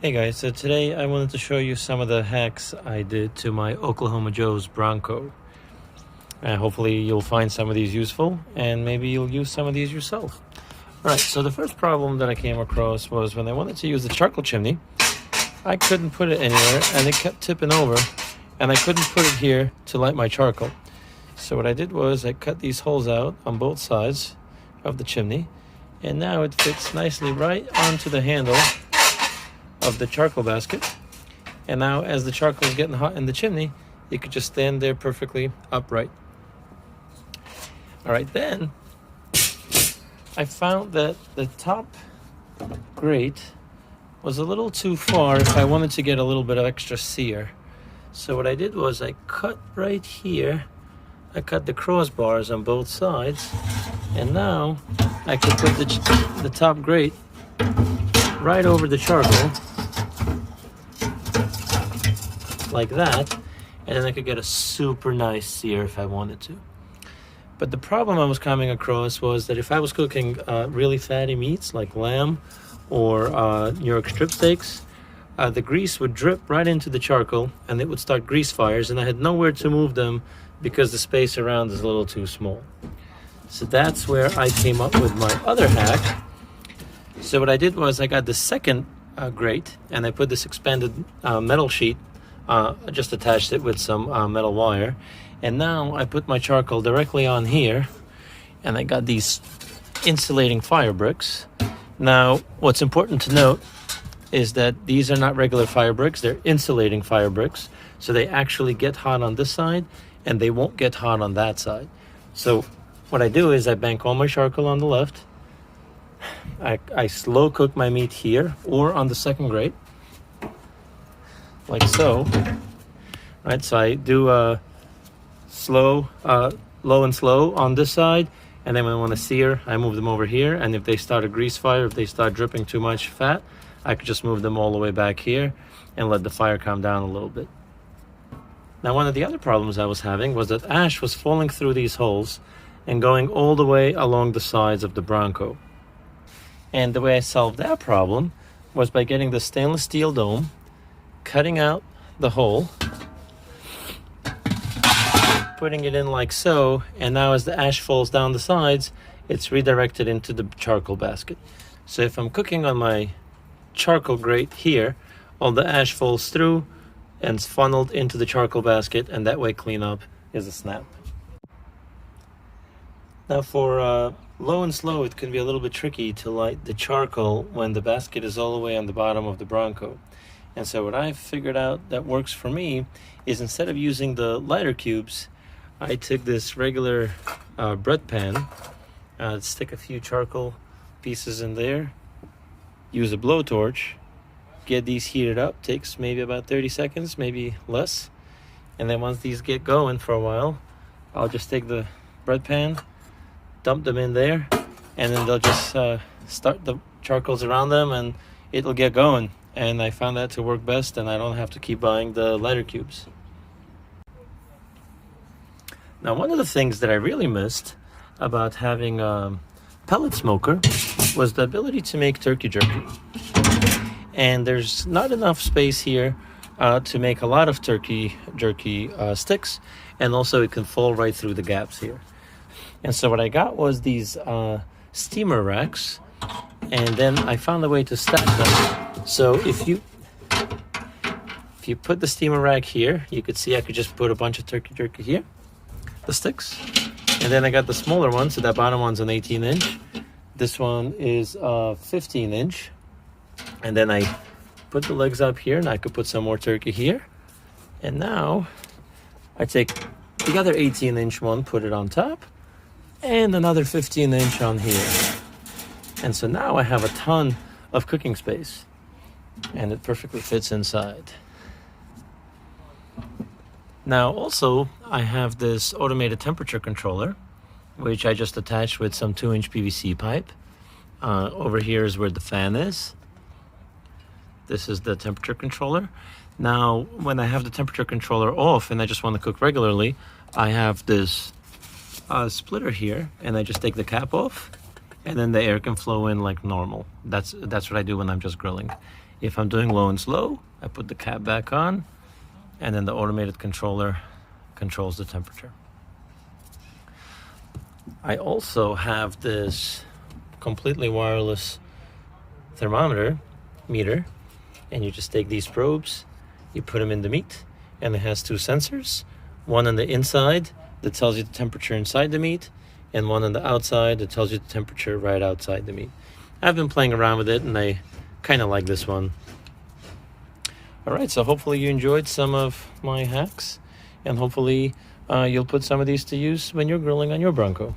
Hey guys, so today I wanted to show you some of the hacks I did to my Oklahoma Joe's Bronco. Hopefully you'll find some of these useful and maybe you'll use some of these yourself. Alright, so the first problem that I came across was when I wanted to use the charcoal chimney, I couldn't put it anywhere and it kept tipping over and I couldn't put it here to light my charcoal. So what I did was I cut these holes out on both sides of the chimney and now it fits nicely right onto the handle of the charcoal basket, and now as the charcoal is getting hot in the chimney, it could just stand there perfectly upright. All right, then I found that the top grate was a little too far if I wanted to get a little bit of extra sear. So what I did was I cut right here, I cut the crossbars on both sides, and now I could put the top grate right over the charcoal like that, and then I could get a super nice sear if I wanted to. But the problem I was coming across was that if I was cooking really fatty meats like lamb or New York strip steaks, the grease would drip right into the charcoal and it would start grease fires, and I had nowhere to move them because the space around is a little too small. So that's where I came up with my other hack. So what I did was I got the second grate and I put this expanded metal sheet, just attached it with some metal wire, and now I put my charcoal directly on here and I got these insulating fire bricks. Now what's important to note is that these are not regular fire bricks, they're insulating fire bricks, so they actually get hot on this side and they won't get hot on that side. So what I do is I bank all my charcoal on the left, I slow cook my meat here or on the second grate, like so. Right, so I do low and slow on this side, and then when I want to sear, I move them over here, and if they start a grease fire, if they start dripping too much fat, I could just move them all the way back here and let the fire calm down a little bit. Now one of the other problems I was having was that ash was falling through these holes and going all the way along the sides of the Bronco. And the way I solved that problem was by getting the stainless steel dome, cutting out the hole, putting it in like so, and now as the ash falls down the sides, it's redirected into the charcoal basket. So if I'm cooking on my charcoal grate here, all the ash falls through and it's funneled into the charcoal basket, and that way cleanup is a snap. Now for low and slow, it can be a little bit tricky to light the charcoal when the basket is all the way on the bottom of the Bronco. And so what I've figured out that works for me is, instead of using the lighter cubes, I took this regular bread pan, stick a few charcoal pieces in there, use a blowtorch, get these heated up, takes maybe about 30 seconds, maybe less. And then once these get going for a while, I'll just take the bread pan, dump them in there, and then they'll just start the charcoals around them and it'll get going. And I found that to work best, and I don't have to keep buying the lighter cubes. Now one of the things that I really missed about having a pellet smoker was the ability to make turkey jerky. And there's not enough space here to make a lot of turkey jerky sticks, and also it can fall right through the gaps here. And so what I got was these steamer racks, and then I found a way to stack them. So if you put the steamer rack here, you could see I could just put a bunch of turkey jerky here, the sticks, and then I got the smaller one. So that bottom one's an 18-inch. This one is a 15-inch, and then I put the legs up here, and I could put some more turkey here. And now I take the other 18-inch one, put it on top, and another 15-inch on here. And so now I have a ton of cooking space, and it perfectly fits inside. Now also I have this automated temperature controller, which I just attached with some 2-inch PVC pipe. Over here is where the fan is. This is the temperature controller. Now when I have the temperature controller off and I just want to cook regularly, I have this splitter here, and I just take the cap off, and then the air can flow in like normal. That's what I do when I'm just grilling. If I'm doing low and slow, I put the cap back on, and then the automated controller controls the temperature. I also have this completely wireless thermometer meter, and you just take these probes, you put them in the meat, and it has two sensors, one on the inside that tells you the temperature inside the meat, and one on the outside that tells you the temperature right outside the meat. I've been playing around with it, and I kind of like this one. All right, so hopefully you enjoyed some of my hacks, and hopefully you'll put some of these to use when you're grilling on your Bronco.